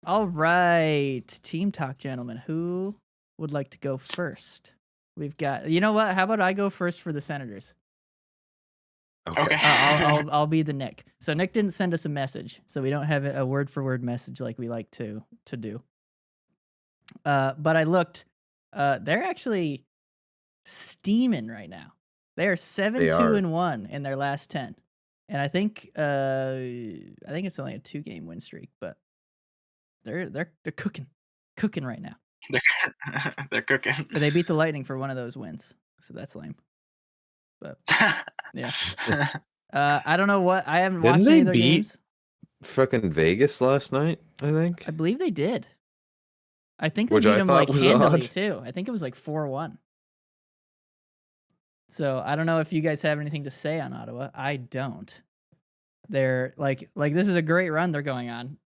All right. Team talk, gentlemen. Who would like to go first? We've got. You know what? How about I go first for the Senators? Okay. I'll be the Nick. So Nick didn't send us a message, so we don't have a word for word message like we like to do. But I looked. They're actually steaming right now. They are 7-2-1 in their last 10, and I think it's only a 2-game win streak, but they're cooking right now. They're cooking. But they beat the Lightning for one of those wins, so that's lame. But yeah, I don't know what I haven't watched any of their games. Frickin' Vegas last night, I think. I believe they did. I think they Which beat I them thought like was handily odd. too. I think it was like 4-1. So I don't know if you guys have anything to say on Ottawa. I don't. They're like this is a great run they're going on.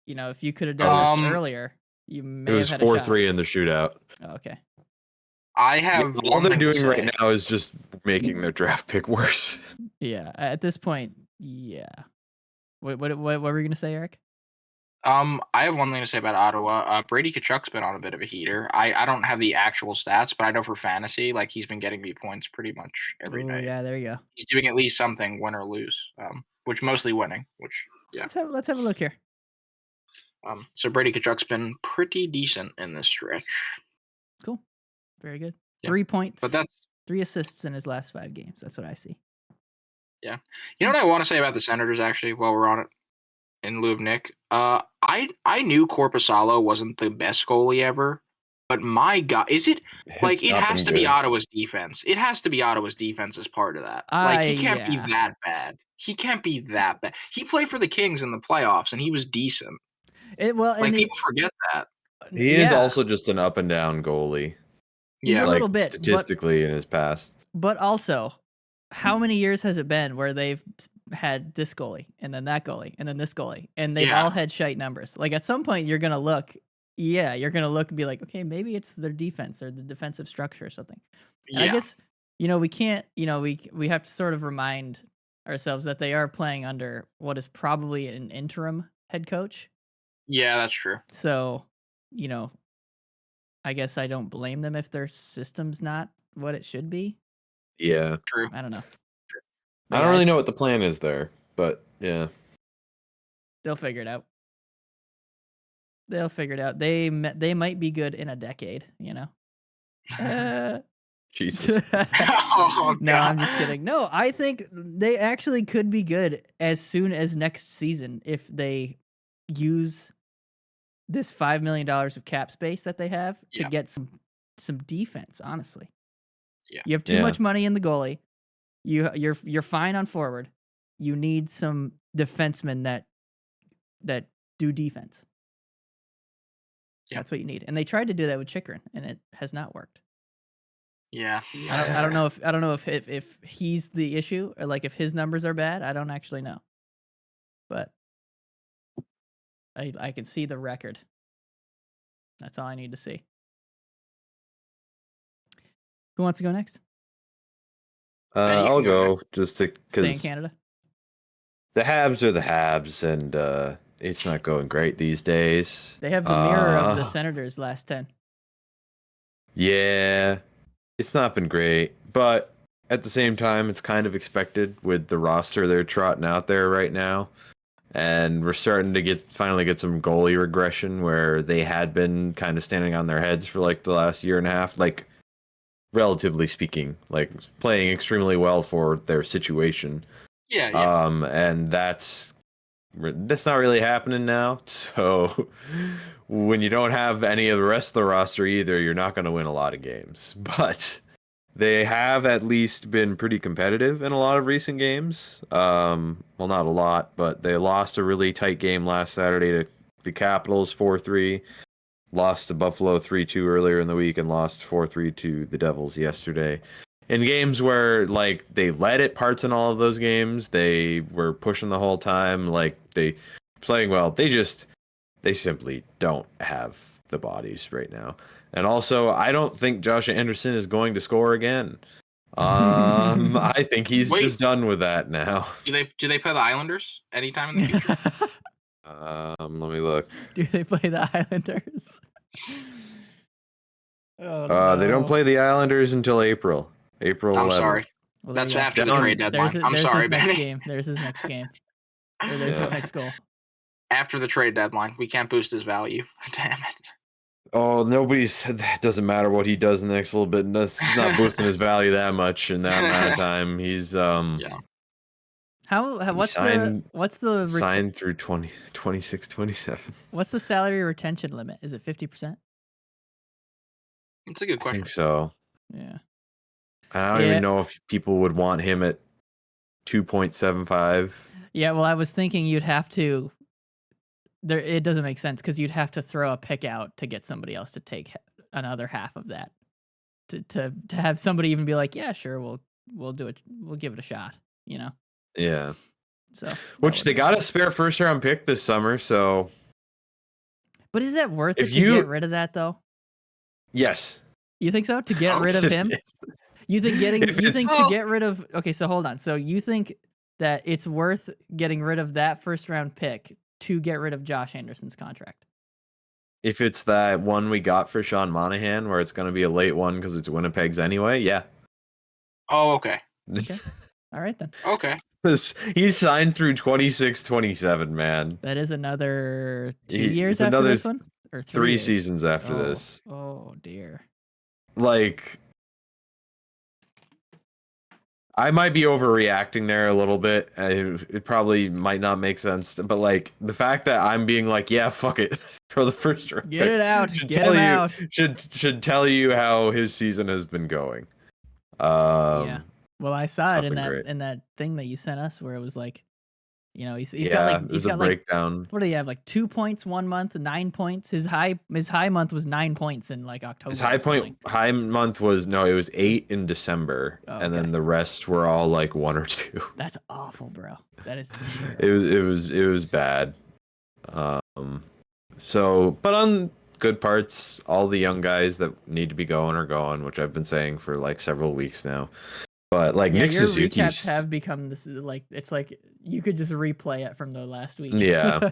You know, if you could have done this earlier, you may It was have had a shot. 4-3 in the shootout. Oh, okay. I have all they're thing to doing say. right now is just making their draft pick worse. Yeah, at this point, yeah. What were you gonna say, Eric? I have one thing to say about Ottawa. Brady Tkachuk's been on a bit of a heater. I don't have the actual stats, but I know for fantasy, like he's been getting me points pretty much every night. Yeah, there you go. He's doing at least something, win or lose. Which mostly winning. Which yeah. Let's have a look here. So Brady Tkachuk's been pretty decent in this stretch. Cool, very good. Yeah. 3 points, but that's 3 assists in his last 5 games. That's what I see. Yeah, you know what I want to say about the Senators actually, while we're on it, in lieu of Nick. I knew Korpisalo wasn't the best goalie ever, but my God, is it like it has to be Ottawa's defense? It has to be Ottawa's defense as part of that. Like he can't be that bad. He can't be that bad. He played for the Kings in the playoffs and he was decent. Like people forget that. He is also just an up and down goalie. He's a little bit statistically in his past. But also, how many years has it been where they've had this goalie and then that goalie and then this goalie and they've all had shite numbers? Like at some point you're gonna look and be like, okay, maybe it's their defense or the defensive structure or something. And I guess we can't. We have to sort of remind ourselves that they are playing under what is probably an interim head coach. Yeah, that's true. So, I guess I don't blame them if their system's not what it should be. Yeah. True. I don't know. I don't really know what the plan is there, but yeah. They'll figure it out. They might be good in a decade, Jesus. No, I'm just kidding. No, I think they actually could be good as soon as next season if they use this $5 million of cap space that they have to get some defense, honestly. Yeah. You have too much money in the goalie. You're fine on forward. You need some defensemen that do defense. Yeah. That's what you need. And they tried to do that with Chychrun, and it has not worked. Yeah. I don't know if he's the issue or like if his numbers are bad. I don't actually know. But I can see the record. That's all I need to see. Who wants to go next? I'll go just to stay in Canada. The Habs are the Habs, and it's not going great these days. They have the mirror of the Senators' last 10. Yeah, it's not been great, but at the same time, it's kind of expected with the roster they're trotting out there right now. And we're starting to finally get some goalie regression where they had been kind of standing on their heads for like the last year and a half, like relatively speaking, like playing extremely well for their situation. Yeah. And that's not really happening now. So when you don't have any of the rest of the roster either, you're not going to win a lot of games. But they have at least been pretty competitive in a lot of recent games. Well, not a lot, but they lost a really tight game last Saturday to the Capitals 4-3. Lost to Buffalo 3-2 earlier in the week and lost 4-3 to the Devils yesterday. In games where like they led at parts in all of those games, they were pushing the whole time, like they playing well. They simply don't have the bodies right now. And also, I don't think Josh Anderson is going to score again. I think he's just done with that now. Do they play the Islanders anytime in the future? Let me look. Do they play the Islanders? Oh They don't no. play the Islanders until April. April I'm 11th. sorry. Well, there That's you go. after the Down- trade deadline. I'm There's sorry, his next Benny. game. There's his next game. Or there's his Yeah. next goal. After the trade deadline, we can't boost his value. Damn it. Oh, it doesn't matter what he does in the next little bit. He's not boosting his value that much in that amount of time. He's Yeah. What's signed- the signed through 26, 27. what's the salary retention limit? Is it 50%? It's a good I question. think so. Yeah. I don't even know if people would want him at 2.75. Yeah, well, I was thinking you'd have to. It doesn't make sense because you'd have to throw a pick out to get somebody else to take another half of that. To have somebody even be like, yeah, sure, we'll do it. We'll give it a shot. You know. Yeah. So. Which they got a spare first round pick this summer, so. But is that worth it If to you- get rid of that though? Yes. You think so? To get rid of Yes, it him? is. You think If you it's- think to get rid of okay, so hold on. So you think that it's worth getting rid of that first round pick to get rid of Josh Anderson's contract? If it's that one we got for Sean Monahan, where it's going to be a late one because it's Winnipeg's anyway, yeah. Oh, okay. Okay. All right then. Okay. He's signed through 26, 27, man. That is another 2 It's years after another this one? Or 3 years? seasons after Oh. this. Oh dear. Like, I might be overreacting there a little bit. It probably might not make sense, but like the fact that I'm being like, yeah, fuck it, for the first round Get pick it out. should Get tell him you out. should tell you how his season has been going. Yeah. Well, I saw it in something great. that thing that you sent us where it was like, you know, he's yeah, got like there's he's a got like breakdown. what do you have like 2 points 1 month, 9 points. His high month was 9 points in like October. His or something. high month was it was 8 in December, Oh, and then okay. the rest were all like 1 or 2. That's awful, bro. That is terrible. It was bad. So, but on good parts, all the young guys that need to be going are going, which I've been saying for like several weeks now. But like Yeah, Nick your Suzuki's recaps have become this like it's like you could just replay it from the last week. Yeah.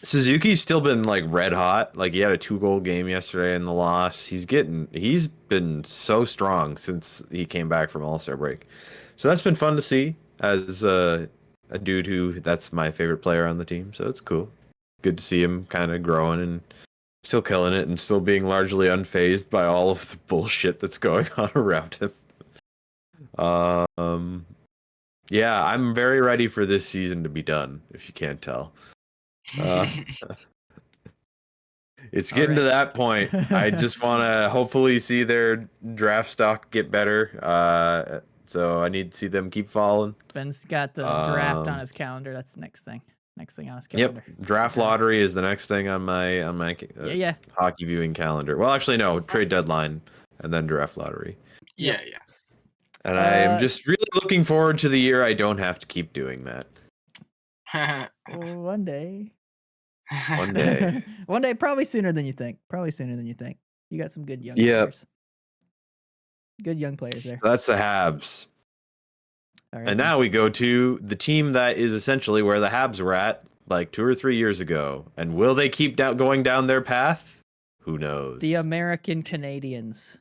Suzuki's still been like red hot. Like he had a 2-goal game yesterday in the loss. He's been so strong since he came back from All-Star break. So that's been fun to see as a dude that's my favorite player on the team. So it's cool. Good to see him kind of growing and still killing it and still being largely unfazed by all of the bullshit that's going on around him. Yeah, I'm very ready for this season to be done, if you can't tell. It's getting to that point. I just want to hopefully see their draft stock get better. So I need to see them keep falling. Ben's got the draft on his calendar. That's the next thing. Next thing on his Yep, calendar. draft lottery is the next thing on my Yeah. hockey viewing calendar. Well, actually, no, trade deadline and then draft lottery. Yeah. And I am just really looking forward to the year I don't have to keep doing that. Oh, one day. One day. One day, probably sooner than you think. You got some good young Yep. players. Good young players there. That's the Habs. All right, And now we go to the team that is essentially where the Habs were at like 2 or 3 years ago. And will they keep going down their path? Who knows? the American Canadiens.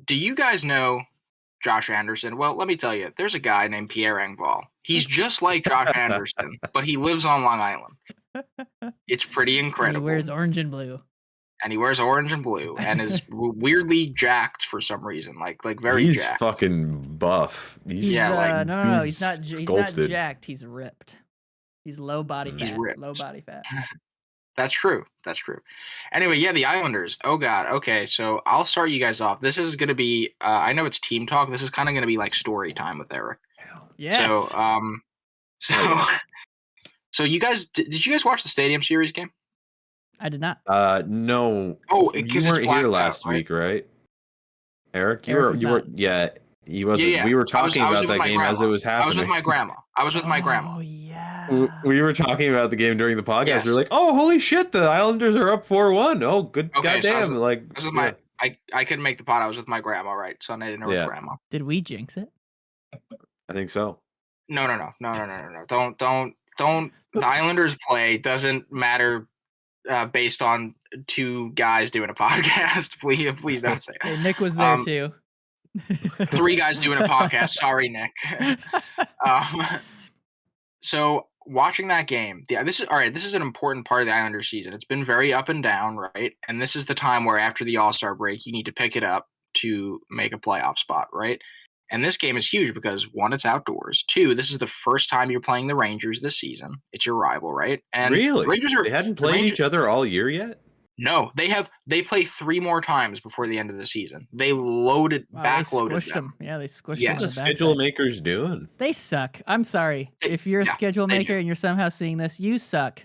Do you guys know Josh Anderson? Well, let me tell you, there's a guy named Pierre Engvall. He's just like Josh Anderson, but he lives on Long Island. It's pretty And incredible. he wears orange and blue. And he wears orange and blue and is weirdly jacked for some reason, like very He's jacked. fucking buff. He's Yeah, like, no, he's not. dude's He's not sculpted. jacked. He's ripped. He's low body fat. He's ripped. Low body fat. That's true. Anyway, yeah, the Islanders. Oh God. Okay, so I'll start you guys off. This is gonna be. I know it's team talk. This is kind of gonna be like story time with Eric. Yes. So you guys did you guys watch the Stadium Series game? I did not. No. Oh, You 'cause it's weren't blacked here out, last right? week, right? Eric, you Eric were was you were not. yeah, he wasn't. Yeah. We were I was talking with about that my game as it grandma. was I happening. was with my grandma. Oh yeah. We were talking about the game during the podcast. Yes. We were like, "Oh, holy shit! The Islanders are up 4-1. Oh, good Okay, so I was goddamn!" Like, I was with my I couldn't make the pot. I was with my grandma, right? Sunday dinner with Yeah. grandma. Did we jinx it? I think so. No. Don't The Oops. Islanders play doesn't matter based on two guys doing a podcast. Please don't say. Hey, Nick was there Um, too. Three guys doing a podcast. Sorry, Nick. So watching that game, this is an important part of the Islanders season. It's been very up and down, right? And this is the time where after the All-Star break, you need to pick it up to make a playoff spot, right? And this game is huge because one, it's outdoors. Two, this is the first time you're playing the Rangers this season. It's your rival, right? And Really? the Rangers They hadn't played each other all year yet? No, they play 3 more times before the end of the season. They backloaded They squished them. Yeah, they squished them. What's the schedule makers doing? They suck. I'm sorry. If you're a schedule maker and you're somehow seeing this, you suck.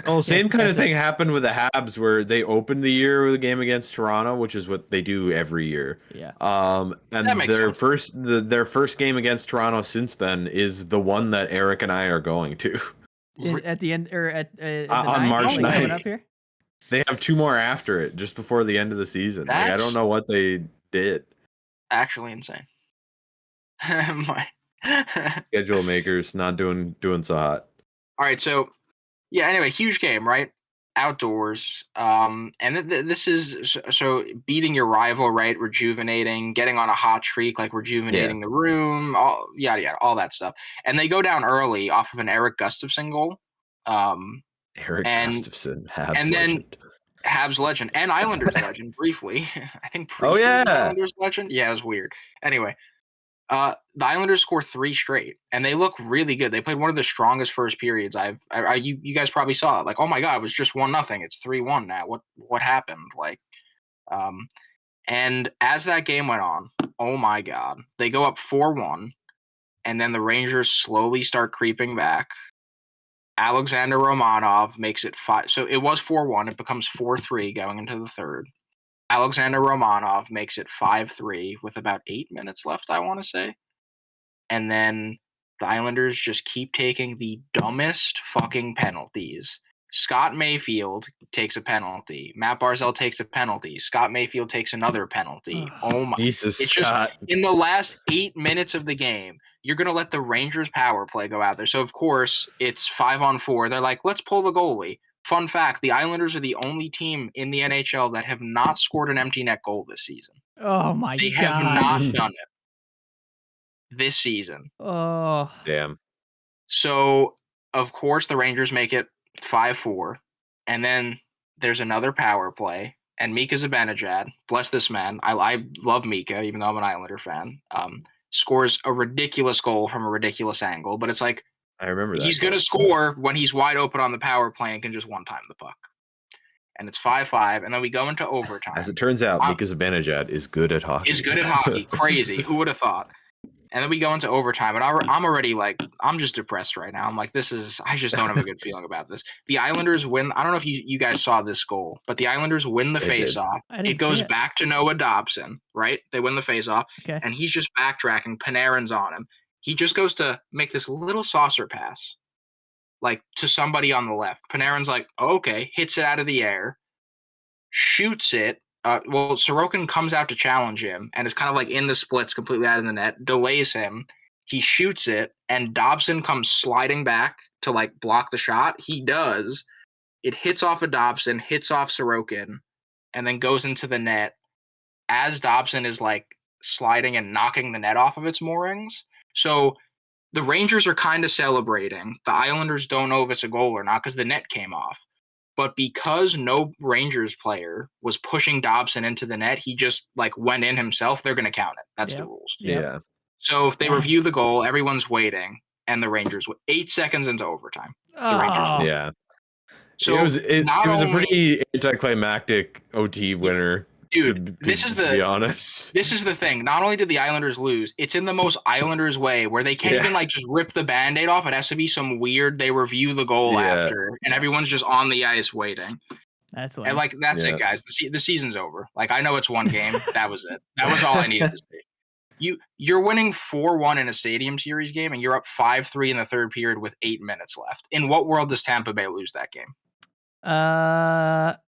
Well, same kind of thing happened with the Habs, where they opened the year with a game against Toronto, which is what they do every year. Yeah. And their first game against Toronto since then is the one that Eric and I are going to. At the end, or at on March 9th. Coming up here? They have 2 more after it, just before the end of the season. Like, I don't know what they did. Actually insane. Schedule makers not doing so hot. All right, so yeah. Anyway, huge game, right? Outdoors, and this is so beating your rival, right? Rejuvenating, getting on a hot streak, like rejuvenating the room, all yada, all that stuff. And they go down early off of an Eric Gustafsson goal. Gustafsson, Habs legend. Habs legend and Islanders legend, briefly. I think Islanders legend. Yeah, it was weird. Anyway, the Islanders score 3 straight, and they look really good. They played one of the strongest first periods you guys probably saw it. Like, oh my god, it was just 1-0. It's 3-1 now. What happened? Like, and as that game went on, oh my god, they go up 4-1, and then the Rangers slowly start creeping back. Alexander Romanov makes it 5. So it was 4-1. It becomes 4-3 going into the third. Alexander Romanov makes it 5-3 with about 8 minutes left, I want to say. And then the Islanders just keep taking the dumbest fucking penalties. Scott Mayfield takes a penalty. Matt Barzal takes a penalty. Scott Mayfield takes another penalty. Oh my! Jesus, it's Scott. just in the last 8 minutes of the game, you're gonna let the Rangers power play go out there. So of course it's 5-on-4. They're like, let's pull the goalie. Fun fact: the Islanders are the only team in the NHL that have not scored an empty net goal this season. Oh my god! They have not done it this season. Oh damn! So of course the Rangers make it 5-4, and then there's another power play, and Mika Zibanejad, bless this man, I love Mika, even though I'm an Islander fan, scores a ridiculous goal from a ridiculous angle, but it's like, I remember that he's going to score when he's wide open on the power play and can just one-time the puck. And it's 5-5, and then we go into overtime. As it turns out, Mika Zibanejad is good at hockey. Crazy. Who would have thought? And then we go into overtime, and I'm already like, I'm just depressed right now. I'm like, I just don't have a good feeling about this. The Islanders win. I don't know if you guys saw this goal, but the Islanders win the faceoff. It goes back to Noah Dobson, right? They win the faceoff, and he's just backtracking. Panarin's on him. He just goes to make this little saucer pass, like to somebody on the left. Panarin's like, oh, okay, hits it out of the air, shoots it. Sorokin comes out to challenge him and is kind of like in the splits completely out of the net, delays him. He shoots it, and Dobson comes sliding back to like block the shot. He does. It hits off of Dobson, hits off Sorokin, and then goes into the net as Dobson is like sliding and knocking the net off of its moorings. So the Rangers are kind of celebrating. The Islanders don't know if it's a goal or not because the net came off. But because no Rangers player was pushing Dobson into the net, he just like went in himself. They're going to count it. That's the rules. Yeah. So if they review the goal, everyone's waiting, and the Rangers 8 seconds into overtime. The Rangers win. Yeah. So it was a pretty anticlimactic OT winner. Dude, to be honest. This is the thing. Not only did the Islanders lose, it's in the most Islanders way where they can't even like just rip the Band-Aid off. It has to be some weird, they review the goal after, and everyone's just on the ice waiting. That's it, guys. The season's over. Like, I know it's one game. That was it. That was all I needed to see. You're winning 4-1 in a Stadium Series game, and you're up 5-3 in the third period with 8 minutes left. In what world does Tampa Bay lose that game?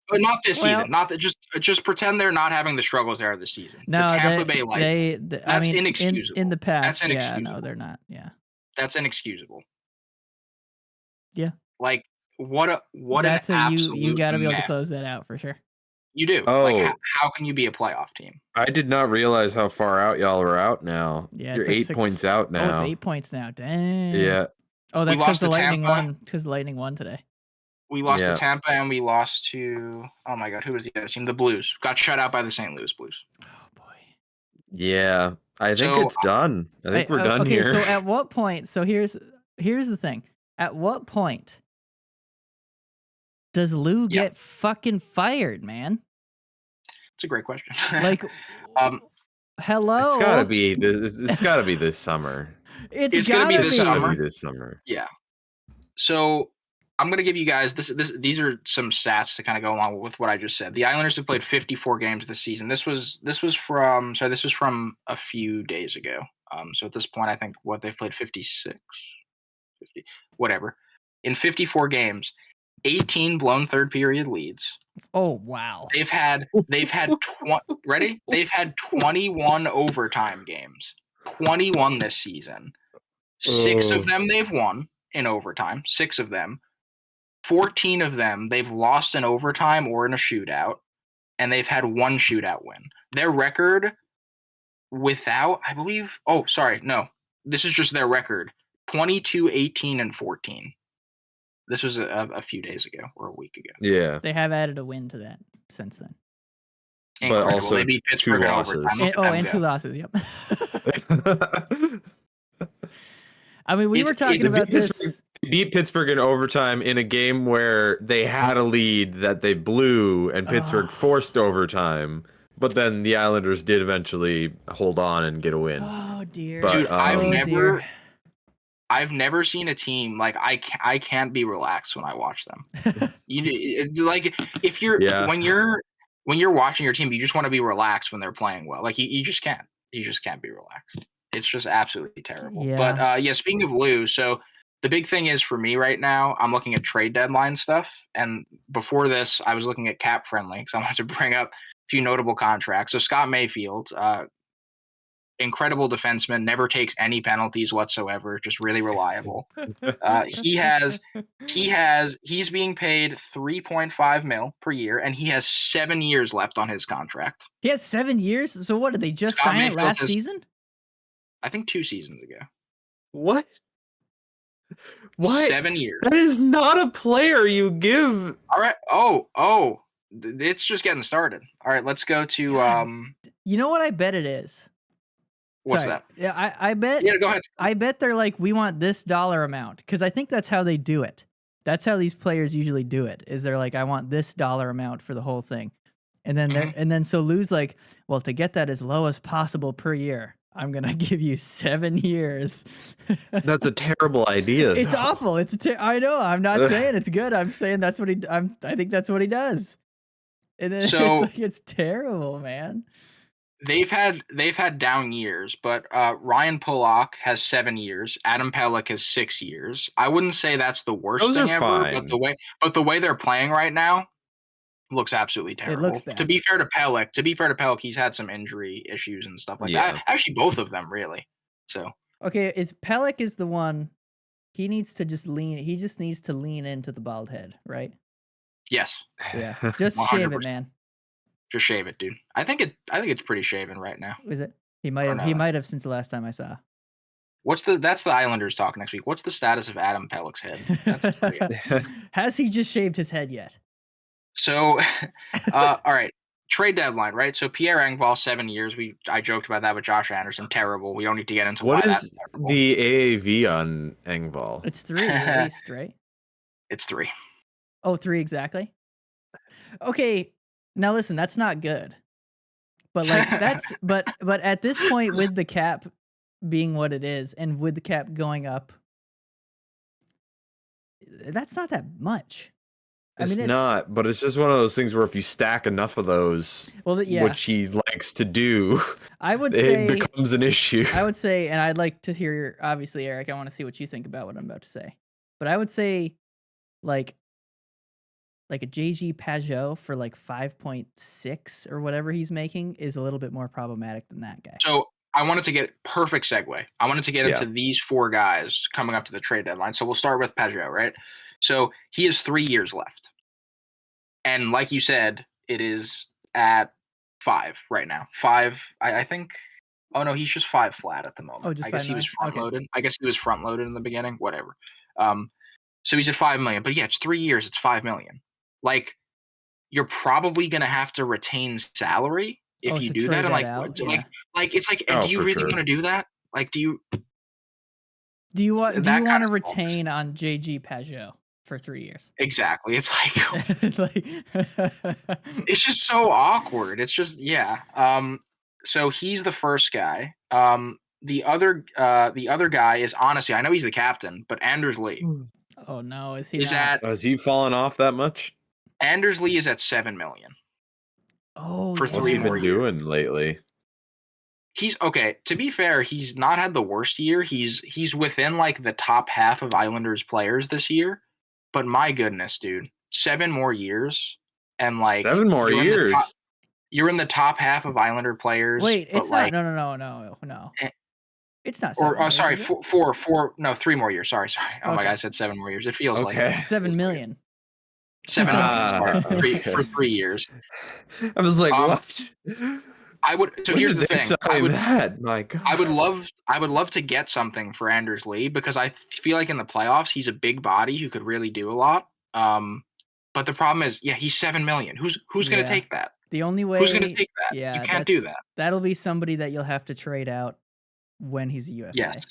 But not this season. Not that. Just pretend they're not having the struggles there this season. No, the Tampa Bay that's inexcusable. In the past, that's inexcusable. no, they're not. Yeah, that's inexcusable. Yeah. Like what That's an you absolute got to be able to mess. close that out for sure. You do. Like Oh, how can you be a playoff team? I did not realize how far out y'all are out now. Yeah, You're it's like 8 points out Oh, it's now. 8 points now. Dang. Yeah, Oh, We that's because lost the to Lightning Tampa. won. Because the Lightning won today. We lost Yeah. to Tampa and we lost to, oh my God, who was the other team? The Blues. Got shut out by the St. Louis Blues. Oh boy. yeah. I think So it's done. I think Wait, we're done okay, here. so at what point? So here's the thing. At what point does Lou get fucking fired, man? it's a great question. Like, hello. It's gotta be this. It's gotta be this summer. It's gonna be gotta this It's gotta summer. be this summer. Yeah. So I'm gonna give you guys these are some stats to kind of go along with what I just said. The Islanders have played 54 games this season. This was from a few days ago. So at this point, I think they've played 56, 50, whatever. In 54 games, 18 blown third period leads. Oh wow. They've had ready? They've had 21 overtime games. 21 this season. 6 of them they've won in overtime. 6 of them. 14 of them they've lost in overtime or in a shootout, and they've had 1 shootout win. Their record without, I believe, this is just their record. 22, 18, and 14. This was a few days ago or a week ago. Yeah. They have added a win to that since then. Incredible. But also they beat Pittsburgh 2 in losses. overtime. And 2 losses. Yep. I mean, we were talking about this. They beat Pittsburgh in overtime in a game where they had a lead that they blew, and Pittsburgh forced overtime. But then the Islanders did eventually hold on and get a win. Oh dear. But, Dude, dear. I've never seen a team like I can't be relaxed when I watch them. Like if you're when you're watching your team, you just want to be relaxed when they're playing well. Like you just can't. You just can't be relaxed. It's just absolutely terrible. Yeah. But speaking of Lou, so the big thing is for me right now, I'm looking at trade deadline stuff. And before this, I was looking at cap friendly because I wanted to bring up a few notable contracts. So Scott Mayfield, incredible defenseman, never takes any penalties whatsoever, just really reliable. He's being paid $3.5 million per year, and he has 7 years left on his contract. He has 7 years. So what did they just Scott sign it Mayfield last season? I think 2 seasons ago. What? What? 7 years. That is not a player you give. All right. It's just getting started. All right, let's go to You know what I bet it is? what's Sorry. that? Yeah, I bet. Yeah, go ahead. I bet they're like, we want this dollar amount, because I think that's how they do it. That's how these players usually do it. Is they're like, I want this dollar amount for the whole thing, and then so Lou's like, well, to get that as low as possible per year, I'm gonna give you 7 years. That's a terrible idea. It's awful. I know. I'm not saying it's good. I'm saying that's what I think that's what he does. And then So- it's terrible, man. They've had down years, but Ryan Pollock has 7 years. Adam Pelech has 6 years. I wouldn't say that's the worst Those thing are ever, fine. but the way they're playing right now looks absolutely terrible. looks bad. To be fair to Pelech, he's had some injury issues and stuff like that. Actually, both of them really. So Okay, Pelech is the one. He needs to just lean. He just needs to lean into the bald head, right? yes, Yeah, just shave it, 100%. man. just shave it, dude. I think it's pretty shaven right now. Is it? He might have. know He that. might have since the last time I saw. That's the Islanders talk next week. What's the status of Adam Pelech's head? That's Has he just shaved his head yet? So, all right. Trade deadline, right? So Pierre Engvall, 7 years. I joked about that with Josh Anderson. Terrible. We don't need to get into What why is that's terrible. the AAV on Engvall? It's 3 at least, right? It's 3. Oh, 3 exactly. Okay, now listen, that's not good. But like that's but at this point, with the cap being what it is, and with the cap going up, that's not that much. It's not, but it's just one of those things where if you stack enough of those, yeah. which he likes to do, I would it say becomes an issue. I would say, and I'd like to hear, obviously, Eric, I want to see what you think about what I'm about to say. But I would say, like a JG Pajot for like 5.6 or whatever he's making is a little bit more problematic than that guy. So I wanted to get perfect segue. I wanted to get into these 4 guys coming up to the trade deadline. So we'll start with Pajot, right? So he has 3 years left. And like you said, it is at 5 right now. 5, I think. Oh no, he's just 5 flat at the moment. Oh, just I guess 5 he was million. front Okay. loaded. I guess he was front loaded in the beginning. Whatever. So he's at 5 million. But yeah, it's 3 years. It's 5 million. Like, you're probably gonna have to retain salary if Oh, you to do that. trade And that like, out. so Yeah. like it's like, Oh, do you for really sure. want to do that? Like, Do you want that kind to of retain on JG Pajot for 3 years? exactly? It's like It's like it's just so awkward. It's just yeah. So he's the first guy. The other guy is honestly, I know he's the captain, but Anders Lee Oh no, is he is not? at Has he fallen off that much? Anders Lee is at 7 million Oh for yeah. What's 3 he more been years. doing lately? He's okay. To be fair, he's not had the worst year. He's within like the top half of Islanders players this year. But my goodness, dude, 7 more years, and like 7 more years. you're in the top half of Islander players. Wait, but it's like, not. No. eh, It's not 7 or years, sorry, is it? four, no, 3 more years. Sorry. Oh my Okay. God, I said 7 more years. It feels like it. Okay. 7 million. 7 million. Sorry, Okay. for 3 years. I was like, Um, what? I would. So When here's did the they thing. sign that? My God. I would love to get something for Anders Lee because I feel like in the playoffs he's a big body who could really do a lot. But the problem is, yeah, he's 7 million. Who's going Yeah. to take that? The only way Who's going to take that? Yeah, You can't do that's- that. That'll be somebody that you'll have to trade out when he's a UFA. Yes.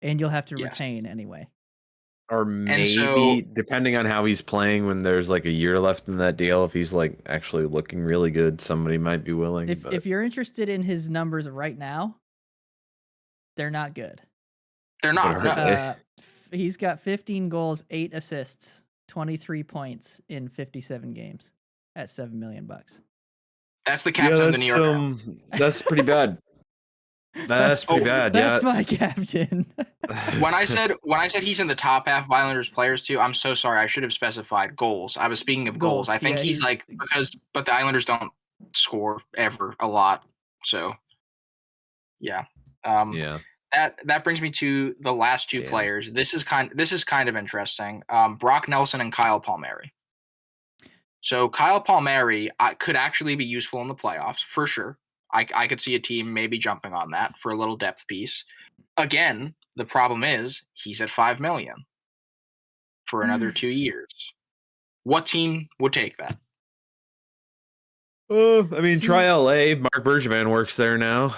And you'll have to Yes. retain anyway. Or maybe, depending on how he's playing when there's like a year left in that deal, if he's like actually looking really good, somebody might be willing. If you're interested in his numbers right now, they're not good. They're not. But are No. they? He's got 15 goals, 8 assists, 23 points in 57 games at $7 million. That's the captain of the New York. That's pretty bad. That's pretty bad. That's my captain. When I said he's in the top half of Islanders players too, I'm so sorry. I should have specified goals. I was speaking of goals. I think yeah, he's like but the Islanders don't score ever a lot. So yeah. Yeah. That brings me to the last 2 players. This is kind of interesting. Brock Nelson and Kyle Palmieri. So Kyle Palmieri could actually be useful in the playoffs for sure. I could see a team maybe jumping on that for a little depth piece. Again, the problem is he's at 5 million for another 2 years. What team would take that? Oh, I mean, try LA. Mark Bergevin works there now.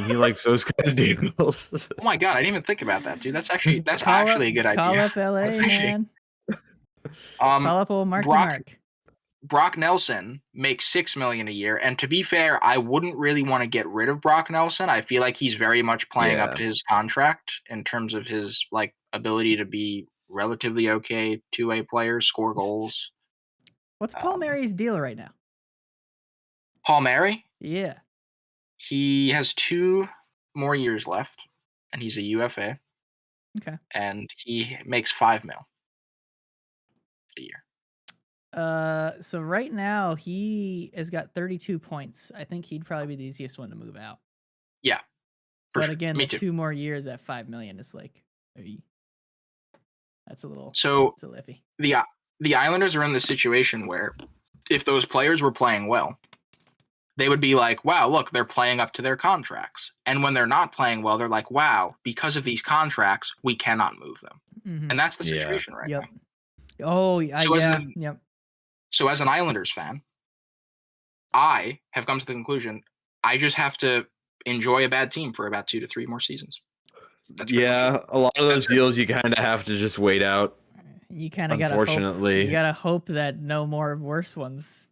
He likes those kind of deals. Oh my God, I didn't even think about that, dude. That's actually a good idea. Call up LA, man. Call up old Mark. Brock Nelson makes $6 million a year, and to be fair, I wouldn't really want to get rid of Brock Nelson. I feel like he's very much playing up to his contract in terms of his like ability to be relatively okay two-way player, score goals. What's Palmieri's deal right now? Palmieri? Yeah. He has 2 more years left, and he's a UFA. Okay. And he makes $5 million a year. So right now he has got 32 points. I think he'd probably be the easiest one to move out. Yeah. But sure. again, Me the too. 2 more years at 5 million is like, that's a little iffy. The Islanders are in the situation where if those players were playing well, they would be like, wow, look, they're playing up to their contracts. And when they're not playing well, they're like, wow, because of these contracts, we cannot move them. Mm-hmm. And that's the situation right now. Oh, So So as an Islanders fan, I have come to the conclusion I just have to enjoy a bad team for about 2 to 3 more seasons. A lot of those deals you kind of have to just wait out. You kind of gotta hope that no more worse ones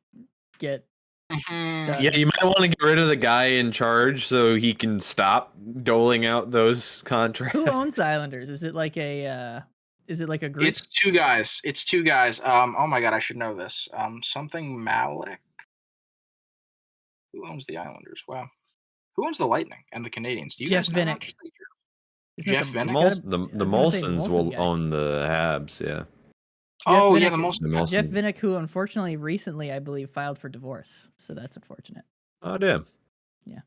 get. Mm-hmm. Yeah, you might want to get rid of the guy in charge so he can stop doling out those contracts. Who owns the Islanders? Is it like a group? It's 2 guys. Oh my God, I should know this. Something Malik. Who owns the Islanders? Wow. Who owns the Lightning and the Canadiens? Do you Jeff guys know? Vinik. Jeff Vinik? The Molsons will own the Habs, yeah. The Molsons. Jeff Vinik, who unfortunately recently, I believe, filed for divorce. So that's unfortunate. Oh, damn. Yeah.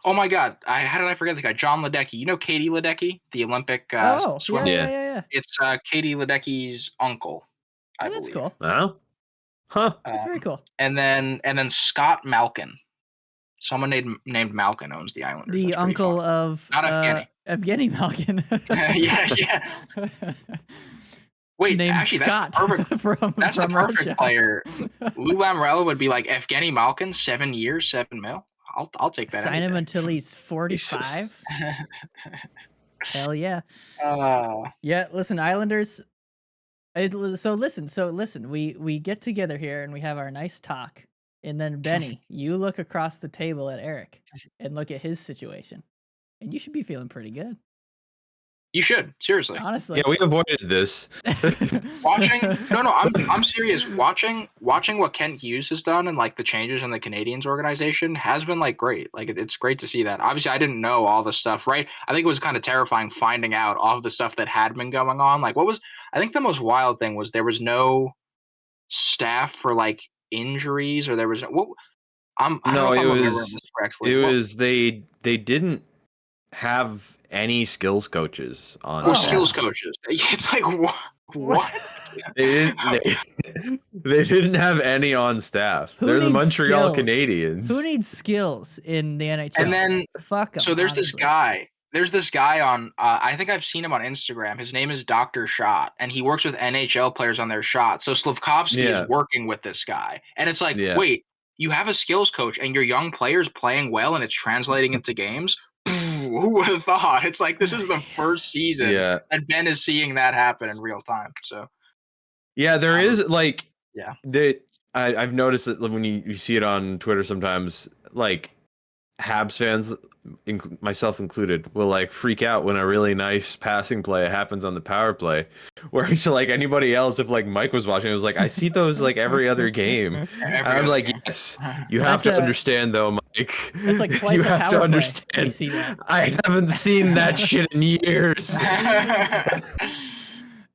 Oh my God! How did I forget this guy? John Ledecky. You know Katie Ledecky, the Olympic Oh, swimmer. Yeah. It's Katie Ledecky's uncle, I Well, that's believe. cool. Oh, huh? That's very cool. And then Scott Malkin. Someone named Malkin owns the Islanders. The That's pretty uncle funny. of Not Evgeny. Evgeny Malkin. Yeah. Wait, Named actually, Scott from that's the from perfect Russia. player. Lou Lamoriello would be like Evgeny Malkin, 7 years, $7 million. I'll take that. Sign him until he's 45. Hell yeah. Yeah, listen, Islanders. So listen. We get together here and we have our nice talk, and then Benny, you look across the table at Eric and look at his situation, and you should be feeling pretty good. You should, seriously. Honestly. Yeah, we avoided this. I'm serious. Watching what Kent Hughes has done and like the changes in the Canadiens organization has been like great. Like it's great to see that. Obviously, I didn't know all the stuff, right? I think it was kind of terrifying finding out all of the stuff that had been going on. Like I think the most wild thing was there was no staff for like injuries, or there was I don't know if I'm remembering this correctly. They didn't have any skills coaches on Or staff. skills coaches. It's like what? They didn't have any on staff. They're the Montreal Canadiens. Who needs skills in the NHL? And then fuck 'em, so there's honestly. this guy. There's this guy on. I think I've seen him on Instagram. His name is Dr. Shot, and he works with NHL players on their shot. So Slavkovsky is working with this guy, and it's like, wait, you have a skills coach, and your young players playing well, and it's translating into games. Who would have thought? It's like this is the first season that Ben is seeing that happen in real time. So yeah, there is like that I've noticed that when you see it on Twitter sometimes, like Habs fans, myself included, will like freak out when a really nice passing play happens on the power play. Whereas like anybody else, if like Mike was watching, it was like, I see those like every other game. I'm like, game. Yes, you have to understand though, Mike. It's like twice you a have power to play. understand. We see that. I haven't seen that shit in years.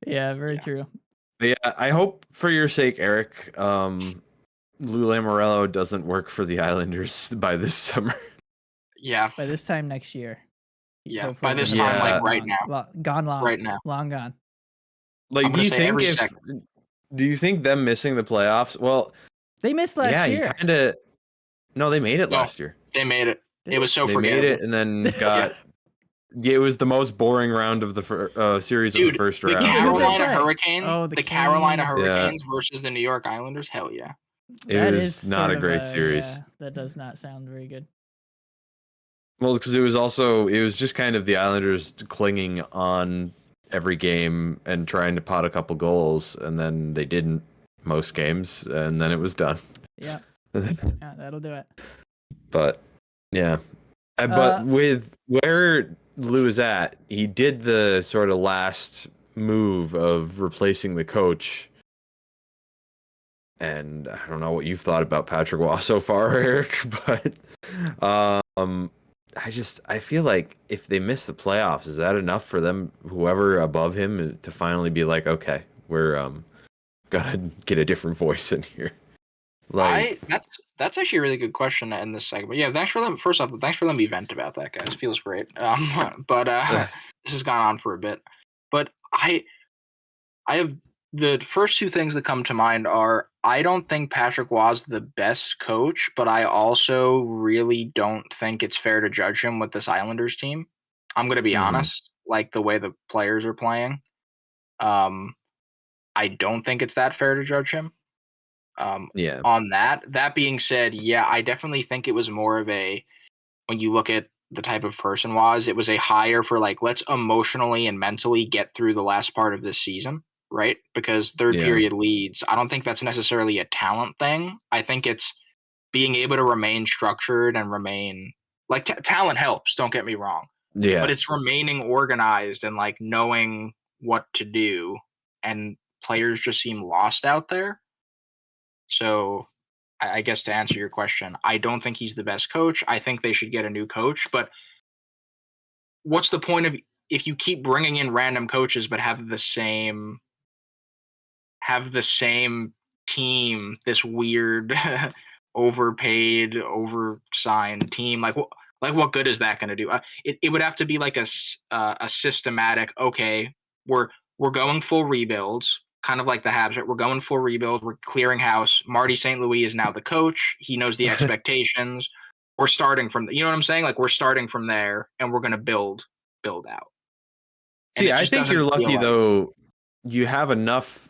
Yeah, very true. But yeah, I hope for your sake, Eric, Lou Lamoriello doesn't work for the Islanders by this summer. Yeah. By this time next year. Yeah. By this time, like right now. Gone long. Right now. Long gone. Like, do you think them missing the playoffs? Well, they missed last year. No, they made it last year. They made it. It was so forgettable. They made it and then got. It was the most boring round of the series of the first round. The Carolina Hurricanes. The Carolina Hurricanes versus the New York Islanders. Hell yeah. It was not a great series. That does not sound very good. Well, because it was just kind of the Islanders clinging on every game and trying to pot a couple goals, and then they didn't most games, and then it was done. Yeah. Yeah, that'll do it. But yeah, but with where Lou is at, he did the sort of last move of replacing the coach. And I don't know what you've thought about Patrick Waugh so far, Eric, but I feel like if they miss the playoffs, is that enough for them, whoever above him, to finally be like, okay, we're gonna get a different voice in here? Like, that's actually a really good question in this segment. Yeah, thanks for letting me vent about that, guys. Feels great. But this has gone on for a bit. But I have the first two things that come to mind are I don't think Patrick Waugh's the best coach, but I also really don't think it's fair to judge him with this Islanders team. I'm going to be honest, like the way the players are playing. I don't think it's that fair to judge him. On that being said, yeah, I definitely think it was more of when you look at the type of person it was a hire for like, let's emotionally and mentally get through the last part of this season. Right? Because third period leads, I don't think that's necessarily a talent thing. I think it's being able to remain structured and remain like talent helps, don't get me wrong. Yeah. But it's remaining organized and like knowing what to do, and players just seem lost out there. So I guess to answer your question, I don't think he's the best coach. I think they should get a new coach, but what's the point of if you keep bringing in random coaches but have the same team, this weird overpaid, oversigned team? Like Like, what good is that going to do? It would have to be like a systematic. Okay, we're going full rebuilds, kind of like the Habs. Right? We're going full rebuild. We're clearing house. Marty St. Louis is now the coach. He knows the expectations. We're starting from, you know what I'm saying? Like, we're starting from there, and we're going to build out. See, I think you're lucky though. You have enough.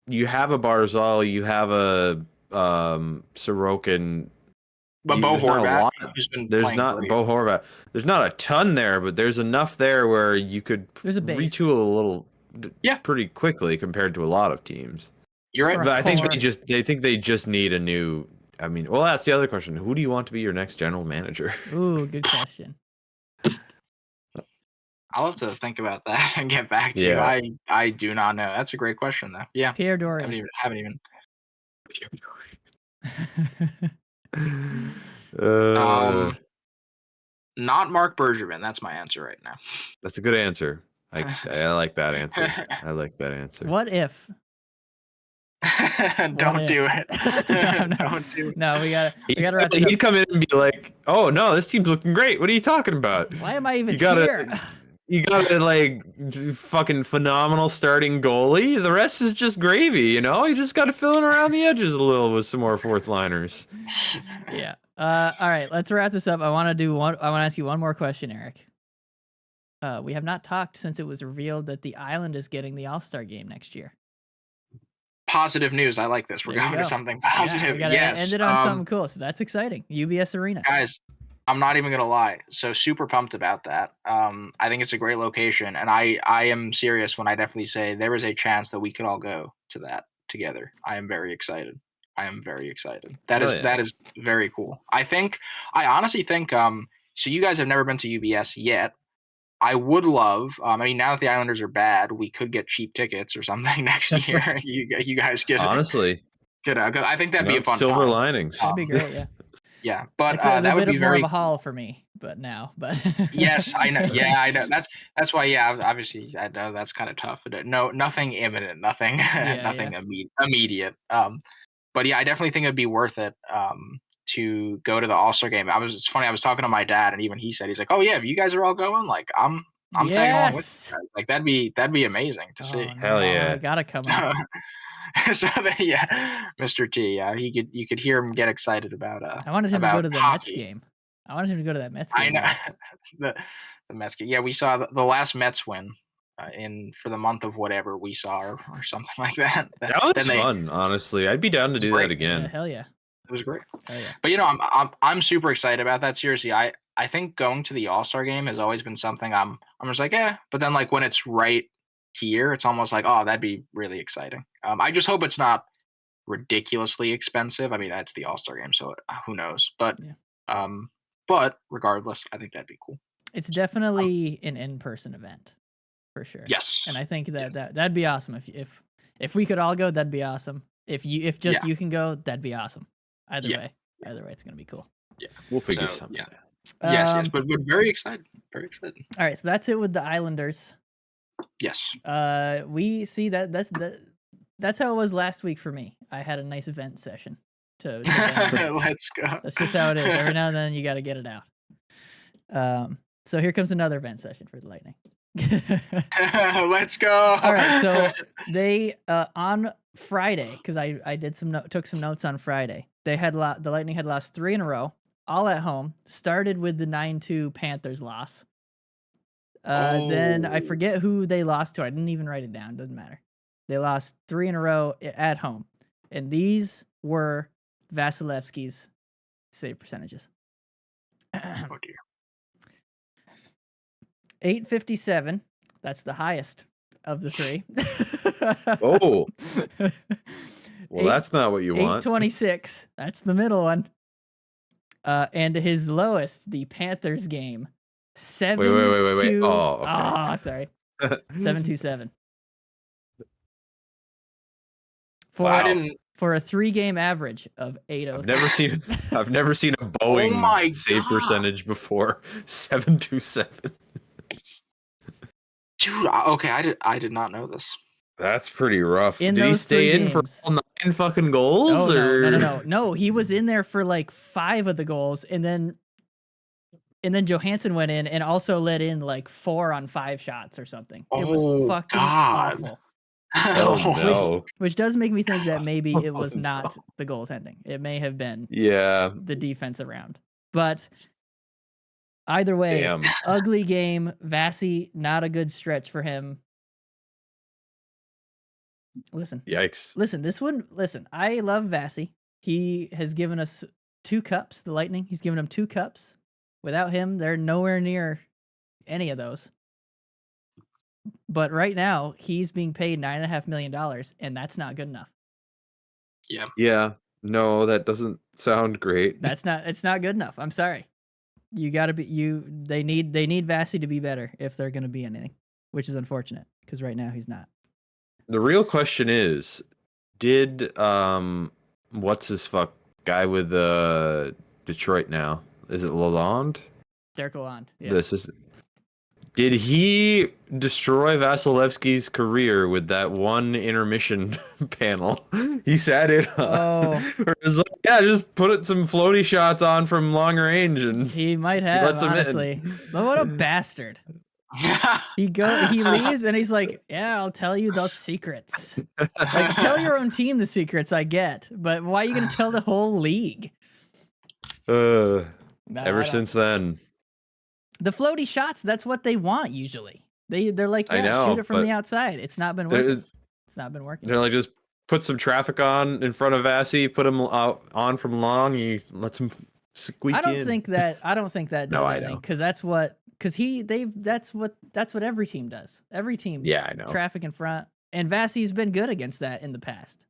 You have a Barzal. You have a Sorokin. But Bo Horvat has been playing great. Bo Horvat. There's not a ton there, but there's enough there where you could retool a little, pretty quickly compared to a lot of teams. You're right. But I think they just need a new. I mean, well, that's the other question. Who do you want to be your next general manager? Ooh, good question. I'll have to think about that and get back to you. I do not know. That's a great question, though. Yeah, Pierre Dorian. Haven't even. Not Marc Bergevin. That's my answer right now. That's a good answer. I like that answer. I like that answer. What if? Don't do it. Don't do it. No, we gotta wrap this up. He'd come in and be like, "Oh no, this team's looking great. What are you talking about? Why am I even here? You got a like fucking phenomenal starting goalie. The rest is just gravy, you know. You just got to fill in around the edges a little with some more fourth liners." Yeah. All right. Let's wrap this up. I want to ask you one more question, Eric. We have not talked since it was revealed that the Island is getting the All-Star game next year. Positive news. I like this. We're going to something positive. Yeah, we gotta end it on something cool. So that's exciting. UBS Arena. Guys, I'm not even going to lie. So super pumped about that. I think it's a great location. And I am serious when I definitely say there is a chance that we could all go to that together. I am very excited. That is very cool. I honestly think, so you guys have never been to UBS yet. I would love, I mean, now that the Islanders are bad, we could get cheap tickets or something next year. you guys get honestly. I think that'd be a fun silver time. linings. That'd be great, yeah. Yeah, but it's that would be more very of a haul for me. But yes, I know. Yeah, I know. That's why. Yeah, obviously, I know that's kind of tough. Nothing imminent. Nothing. Nothing immediate. But yeah, I definitely think it'd be worth it. To go to the All-Star game. It's funny. I was talking to my dad, and even he said, he's like, "Oh yeah, if you guys are all going, like I'm tagging along with you guys. Like that'd be amazing to see." Hell yeah, I gotta come out. So Mr. T, you could hear him get excited about. I wanted him to go to the hockey. Mets game. I wanted him to go to that Mets game. I know the Mets game. Yeah, we saw the last Mets win. For the month of whatever we saw or something like that. That was fun, honestly. I'd be down to do that again. Yeah, hell yeah. It was great. Oh, yeah. But I'm super excited about that. Seriously, I think going to the All-Star game has always been something I'm just like, but then like when it's right here, it's almost like, oh, that'd be really exciting. I just hope it's not ridiculously expensive. I mean, that's the All-Star game, so who knows? But but regardless, I think that'd be cool. It's definitely an in-person event for sure. Yes. And I think that'd be awesome if we could all go, that'd be awesome. If you can go, that'd be awesome. Either way, it's gonna be cool. Yeah, we'll figure something out. Yes, but we're very excited. Very excited. All right, so that's it with the Islanders. Yes. We see that's how it was last week for me. I had a nice event session. Let's go. That's just how it is. Every now and then you got to get it out. So here comes another event session for the Lightning. Let's go. All right, so they on Friday, because I took some notes on Friday. They had the Lightning had lost 3 in a row, all at home. Started with the 9-2 Panthers loss. Then I forget who they lost to. I didn't even write it down. Doesn't matter. They lost 3 in a row at home, and these were Vasilevsky's save percentages. Oh dear. 857. That's the highest of the 3. Oh. Well, that's not what you want. 826. That's the middle one. And his lowest, the Panthers game. 7 Wait. Oh, okay. Oh, sorry. 727. For a 3-game average of 803. I've never seen a Boeing save percentage before. 727. Dude, okay, I did not know this. That's pretty rough. Did he stay in for all 9 fucking goals? No, he was in there for like 5 of the goals, and then And then Johansson went in and also let in like 4 on 5 shots or something. It was Oh, fucking God. awful. Oh So, no. which does make me think that maybe it was Oh, not the goaltending. It may have been Yeah. the defensive round. But either way, Damn. ugly game. Vasi, not a good stretch for him. Listen, Yikes. listen, I love Vasi. He has given us 2 cups, the Lightning. He's given them 2 cups. Without him, they're nowhere near any of those. But right now, he's being paid $9.5 million, and that's not good enough. Yeah. Yeah. No, that doesn't sound great. It's not good enough. I'm sorry. You gotta be they need Vasi to be better if they're gonna be anything, which is unfortunate, because right now he's not. The real question is, did what's his fuck guy with Detroit now? Is it Lalonde? Derek Lalonde. Yeah. This is. Did he destroy Vasilevsky's career with that one intermission panel? He sat in. Oh. It was like, yeah, just put some floaty shots on from long range, and He might have, lets him in. honestly. But what a bastard. He leaves and he's like, yeah, I'll tell you those secrets. Like, tell your own team the secrets, I get, but why are you gonna tell the whole league? No, I since then. The floaty shots, that's what they want usually. They're like, I yeah, know, shoot it from but the outside. It's not been working. It's not been working. They're like, just put some traffic on in front of Vasi, put him out on from long, he lets him squeak in. I don't think that does No, I anything, know. because that's what every team does. Every team, Yeah, I know. traffic in front, and Vasi's been good against that in the past.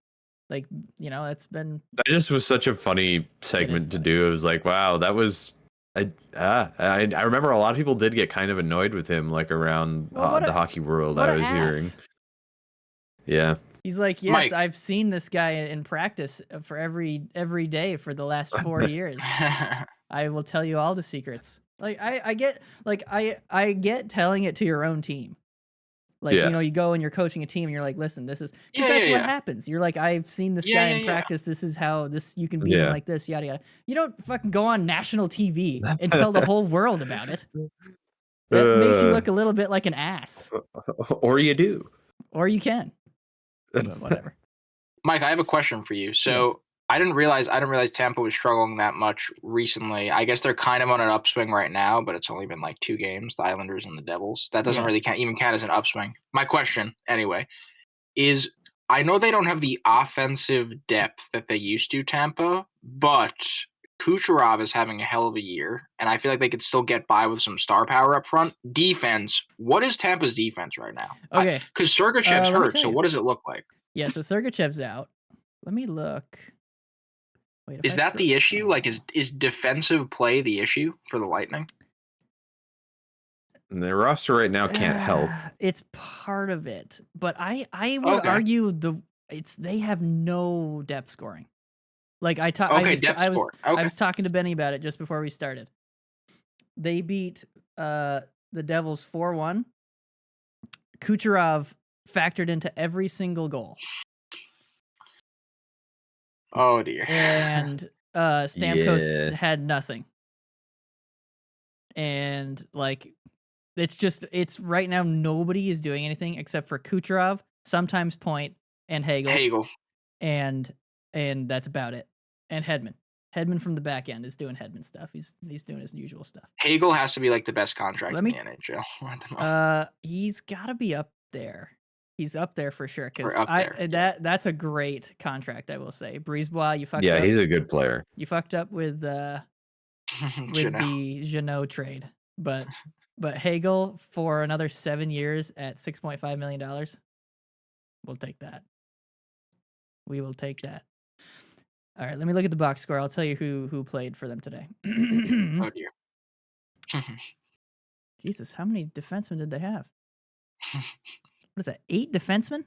Like, it's been. That just was such a funny segment to funny. do. It was like, wow, that was. I remember a lot of people did get kind of annoyed with him, like around the hockey world. I was hearing. Yeah. He's like, yes, Mike. I've seen this guy in practice for every day for the last 4 years. I will tell you all the secrets. Like, I get telling it to your own team. Like, Yeah. you go and you're coaching a team and you're like, listen, this is, because Yeah, that's yeah, what yeah. happens. You're like, I've seen this guy in practice. This is how you can beat him like this, yada, yada. You don't fucking go on national TV and tell the whole world about it. That makes you look a little bit like an ass. Or you do. Or you can. But whatever. Mike, I have a question for you. So Yes. I didn't realize Tampa was struggling that much recently. I guess they're kind of on an upswing right now, but it's only been like 2 games, the Islanders and the Devils. That doesn't really even count as an upswing. My question, anyway, is I know they don't have the offensive depth that they used to, Tampa, but Kucherov is having a hell of a year, and I feel like they could still get by with some star power up front. Defense, what is Tampa's defense right now? Okay. Because Sergachev's let me hurt, tell so you. what does it look like? Yeah, so Sergachev's out. Let me look. Wait, Is that the issue? Like, is defensive play the issue for the Lightning? And their roster right now can't help. It's part of it, but I would argue they have no depth scoring. Like I was talking to Benny about it just before we started. They beat the Devils 4-1. Kucherov factored into every single goal. Oh dear. And Stamkos had nothing. And like it's right now nobody is doing anything except for Kucherov, sometimes Point, and Hagel. And that's about it. And Hedman from the back end is doing Hedman stuff. He's doing his usual stuff. Hagel has to be like the best contract in the NHL. He's got to be up there. He's up there for sure, because that's a great contract, I will say. Brisebois, you fucked up. Yeah, he's a good player. You fucked up with the Jeannot trade, but Hagel for another 7 years at $6.5 million, we'll take that. We will take that. All right, let me look at the box score. I'll tell you who played for them today. Oh dear. Jesus, how many defensemen did they have? What is that? 8 defensemen?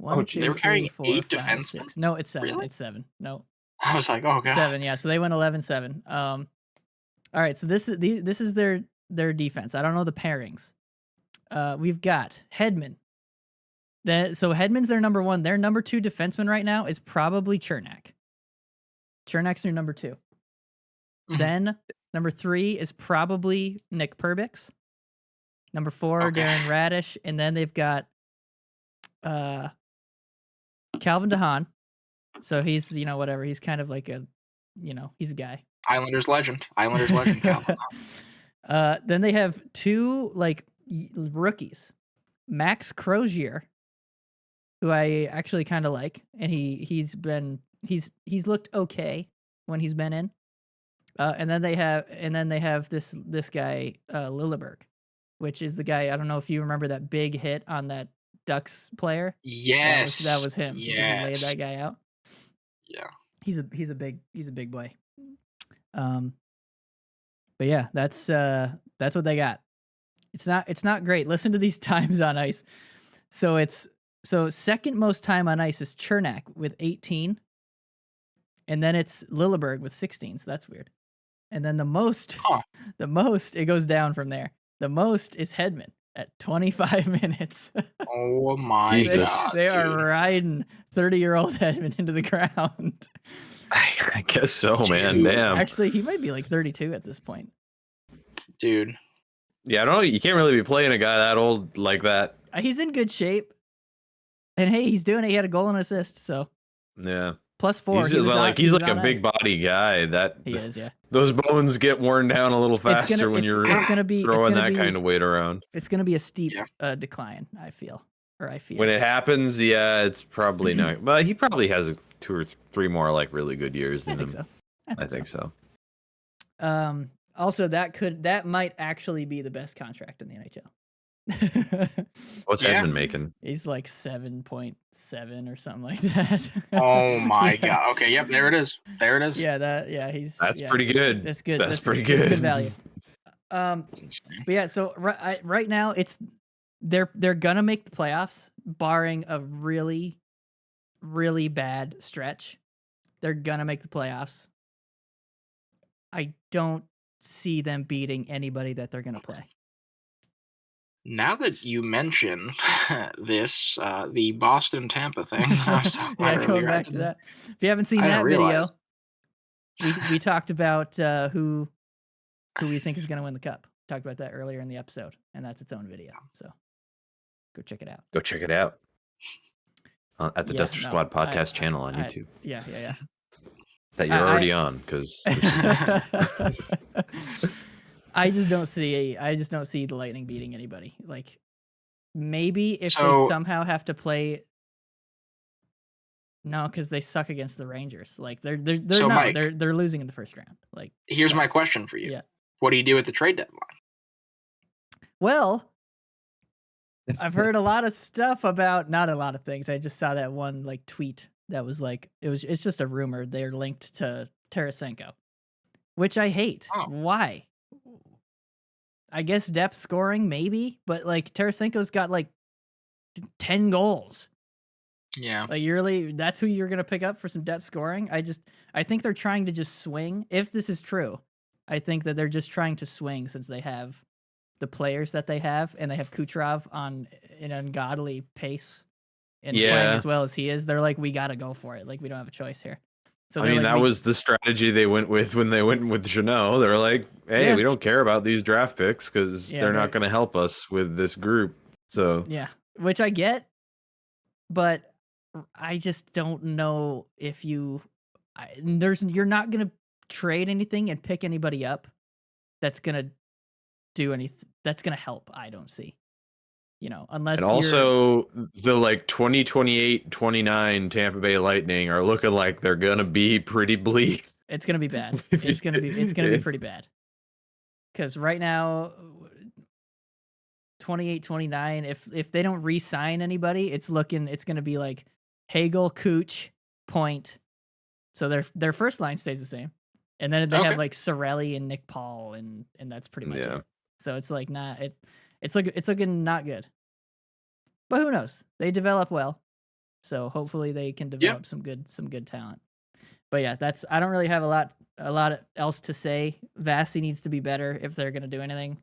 They were carrying 8 defensemen? 6. No, it's 7. Really? It's 7. No. I was like, oh god. 7, yeah. So they went 11-7. All right, so this is their defense. I don't know the pairings. We've got Hedman. So Hedman's their number 1. Their number 2 defenseman right now is probably Chernak. Chernak's their number 2. Mm-hmm. Then Number 3 is probably Nick Perbix. Number 4, Okay. Darren Radish, and then they've got Calvin DeHaan. So he's, whatever. He's kind of like he's a guy. Islanders legend, Calvin. Then they have 2 rookies, Max Crozier, who I actually kind of like, and he's looked okay when he's been in. And then they have this guy Lilleberg, which is the guy. I don't know if you remember that big hit on that Ducks player. Yes, that was him. He just laid Yes. that guy out. Yeah. He's a big boy. But yeah, that's what they got. It's not great. Listen to these times on ice. So second most time on ice is Chernak with 18, and then it's Lilleberg with 16. So that's weird. And then the most it goes down from there. The most is Hedman at 25 minutes. Oh my God! They are riding 30-year-old Hedman into the ground. I guess so, man. Dude. Damn. Actually, he might be like 32 at this point. Dude. Yeah, I don't know. You can't really be playing a guy that old like that. He's in good shape. And hey, he's doing it. He had a goal and assist, so Yeah. +4. He's like a big body guy. That he is, yeah. Those bones get worn down a little faster when you're throwing that kind of weight around. It's gonna be a steep decline, I feel. When it happens, yeah, it's probably not. But he probably has 2 or 3 more like really good years in him. I think so. Also, that might actually be the best contract in the NHL. What's Hedman making? He's like 7.7 or something like that. Oh my God. Okay, yep, there it is. Yeah, that's pretty good. That's good. That's pretty good. Good value. But yeah, so right now they're gonna make the playoffs, barring a really, really bad stretch. They're gonna make the playoffs. I don't see them beating anybody that they're gonna play. Now that you mention this, the Boston Tampa thing, going back to that. If you haven't seen that video, we talked about who we think is going to win the cup. Talked about that earlier in the episode, and that's its own video. So go check it out. At the Duster Squad podcast channel on YouTube. Yeah. That you're already on, because I just don't see the Lightning beating anybody. Like, maybe if they somehow have to play. No, because they suck against the Rangers. Like they're losing in the first round. Like, here's my question for you. Yeah. What do you do at the trade deadline? Well, I've heard a lot of stuff about, not a lot of things. I just saw that one tweet that was it's just a rumor. They're linked to Tarasenko, which I hate. Oh. Why? I guess depth scoring, maybe, but Tarasenko's got 10 goals. Yeah. That's who you're gonna pick up for some depth scoring. I think they're trying to just swing. If this is true, I think that they're just trying to swing since they have the players that they have, and they have Kucherov on an ungodly pace and playing as well as he is. They're like, we gotta go for it. We don't have a choice here. So I mean, that was the strategy they went with when they went with Jeannot. They're like, hey, we don't care about these draft picks because they're not going to help us with this group. So yeah, which I get, but I just don't know if you're not going to trade anything and pick anybody up that's going to do anything that's going to help. I don't see. Unless and also the 2028-29 Tampa Bay Lightning are looking like they're gonna be pretty bleak. It's gonna be bad. It's gonna be pretty bad. Because right now, 28-29. If they don't re-sign anybody, it's gonna be Hagel, Cooch, Point. So their first line stays the same, and then they have Cirelli and Nick Paul, and that's pretty much it. So it's it's looking not good. But who knows? They develop well. So hopefully they can develop some good talent. But yeah, I don't really have a lot else to say. Vasi needs to be better if they're going to do anything.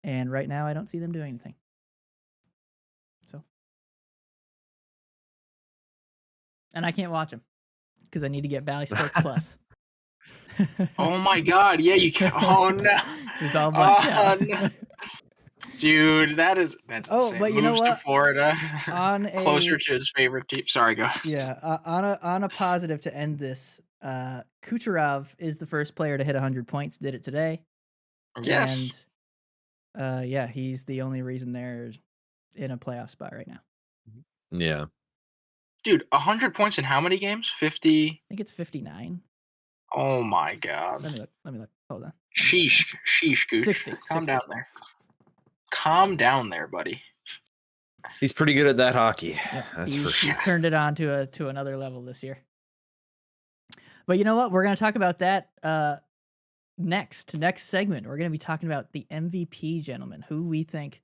And right now I don't see them doing anything. So. And I can't watch them because I need to get Bally Sports Plus. Oh my God! Yeah, you can. Oh no! It's all blacked out. No. Dude, that's Oh, insane. but you know Moves to what? Florida, On closer a to his favorite team. Sorry, go. on a positive to end this, Kucherov is the first player to hit 100 points. Did it today, Yes, and yeah, he's the only reason they're in a playoff spot right now. Yeah. dude, 100 points in how many games? 50. I think it's 59. Oh my God! Let me look. Hold on. Sheesh, Gooch. 60. Calm 60. down there. Calm down there, buddy. He's pretty good at that hockey. Yep. That's for sure. He's turned it on to another level this year. But you know what? We're going to talk about that next segment. We're going to be talking about the MVP, gentlemen, who we think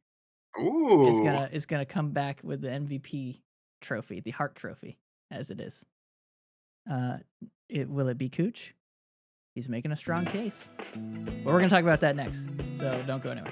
Ooh. is gonna come back with the MVP trophy, the Hart Trophy, as it is. Will it be Cooch? He's making a strong case. But we're gonna talk about that next, so don't go anywhere.